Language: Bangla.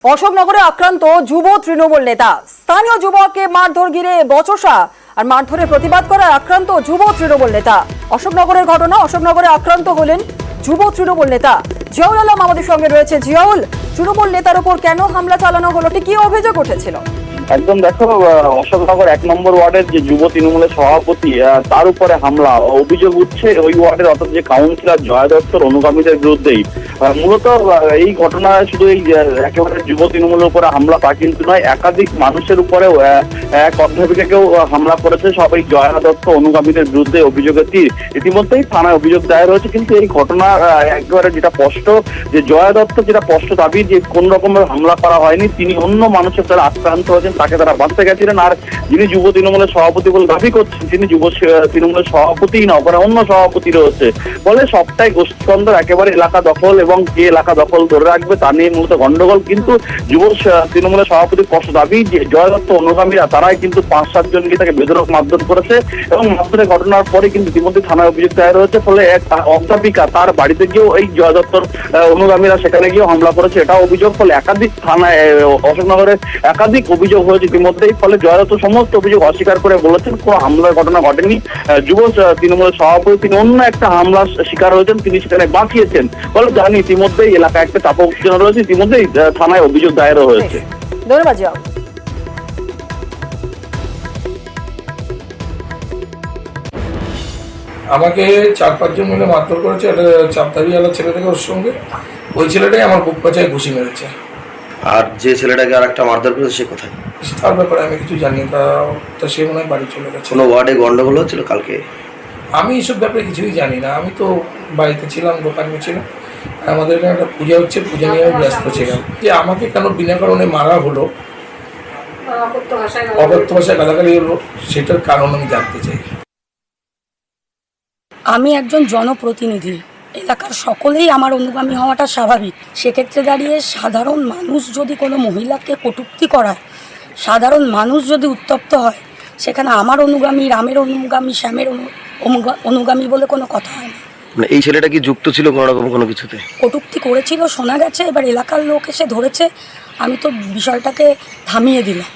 অশোকনগরে আক্রান্ত যুব তৃণমূল নেতা, স্থানীয় যুবককে মারধর ঘিরে বচসা আর মারধরের প্রতিবাদ করায় আক্রান্ত যুব তৃণমূল নেতা। অশোকনগরের ঘটনা, অশোকনগরে আক্রান্ত হলেন যুব তৃণমূল নেতা। জিয়াউল আলম আমাদের সঙ্গে রয়েছে। জিয়াউল, তৃণমূল নেতার উপর কেন হামলা চালানো হলো, ঠিক কি অভিযোগ উঠেছিল? একদম দেখো, অশোকনগর 1 নম্বর ওয়ার্ডের যে যুব তৃণমূলের সভাপতি, তার উপরে হামলা অভিযোগ উঠছে ওই ওয়ার্ডের অর্থাৎ যে কাউন্সিলর জয়া দত্তর অনুগামীদের বিরুদ্ধেই। মূলত এই ঘটনা শুধু এই একেবারে যুব তৃণমূলের উপরে হামলা তা কিন্তু নয়, একাধিক মানুষের উপরে এক অধ্যাপিকাকেও হামলা করেছে সবাই জয়া দত্ত অনুগামীদের বিরুদ্ধে অভিযোগের তীর। ইতিমধ্যেই থানায় অভিযোগ দায়ের হয়েছে, কিন্তু এই ঘটনা একেবারে যেটা স্পষ্ট যে জয়া দত্ত যেটা স্পষ্ট দাবি যে কোন রকমের হামলা করা হয়নি, তিনি অন্য মানুষের দ্বারা আক্রান্ত হয়েছেন, তাকে তারা বাঁচতে গেছিলেন। আর যিনি যুব তৃণমূলের সভাপতি বলে দাবি করছেন তিনি যুব তৃণমূলের সভাপতিই না, ওখানে অন্য সভাপতি রয়েছে। ফলে সবটাই গোষ্ঠীদ্বন্দ্ব, একেবারে এলাকা দখল এবং কে এলাকা দখল ধরে রাখবে তা নিয়ে মূলত গন্ডগোল। কিন্তু যুব তৃণমূলের সভাপতির স্পষ্ট দাবি যে জয়া দত্ত অনুগামীরা তারাই কিন্তু 5-7 জনকে তাকে বেধড়ক মারধর করেছে এবং মারধরের ঘটনার পরে কিন্তু ইতিমধ্যে থানায় অভিযোগ দায়ের হয়েছে। ফলে এক অধ্যাপিকা তার বাড়িতে গিয়েও এই জয়া দত্তর অনুগামীরা সেখানে গিয়েও হামলা করেছে, এটা অভিযোগ। ফলে একাধিক থানায় অশোকনগরে একাধিক অভিযোগ হয়েছে ইতিমধ্যেই। ফলে জয়া দত্ত সমস্ত অভিযোগ অস্বীকার করে বলেছেন কোনো হামলার ঘটনা ঘটেনি। যুব তৃণমূলের সভাপতি তিনি অন্য একটা হামলার শিকার হয়েছেন, তিনি সেখানে বাঁচিয়েছেন। ফলে জানি ইতিমধ্যেই এলাকায় একটা চাপ উত্তেজনা রয়েছে, ইতিমধ্যেই থানায় অভিযোগ দায়েরও হয়েছে। ধন্যবাদ জিয়াউল। আমাকে 4-5 জন মিলে মারধর করেছে, একটা চাপদারিওয়ালা ছেলে থেকে ওর সঙ্গে। ওই ছেলেটাই আমার বুক পাচায় ঘুষি মেরেছে। আর যে ছেলেটাকে আর একটা মারধর করেছে সে কোথায়? তার ব্যাপারে আমি কিছু জানি না, তা সে মনে হয় বাড়ি চলে গেছে। কোনো ওয়ার্ডে গন্ডগোল হচ্ছিল কালকে? আমি এইসব ব্যাপারে কিছুই জানি না, আমি তো বাড়িতে ছিলাম, দোকানে ছিলাম। আমাদের এখানে একটা পূজা হচ্ছে, পূজা নিয়ে আমি ব্যস্ত ছিলাম। যে আমাকে কেন বিনা কারণে মারা হলো, অকথ্য ভাষায় গালাগালি হলো, সেটার কারণ আমি জানতে চাই। আমি একজন জনপ্রতিনিধি, এলাকার সকলেই আমার অনুগামী হওয়াটা স্বাভাবিক। সেক্ষেত্রে দাঁড়িয়ে সাধারণ মানুষ যদি কোনো মহিলাকে কটূক্তি করায়, সাধারণ মানুষ যদি উত্তপ্ত হয়, সেখানে আমার অনুগামী, রামের অনুগামী, শ্যামের অনুগামী বলে কোনো কথা হয় না। মানে এই ছেলেটা কি যুক্ত ছিল কোনো রকম কোনো কিছুতে? কটূক্তি করেছিল শোনা গেছে, এবার এলাকার লোক এসে ধরেছে, আমি তো বিষয়টাকে থামিয়ে দিলাম।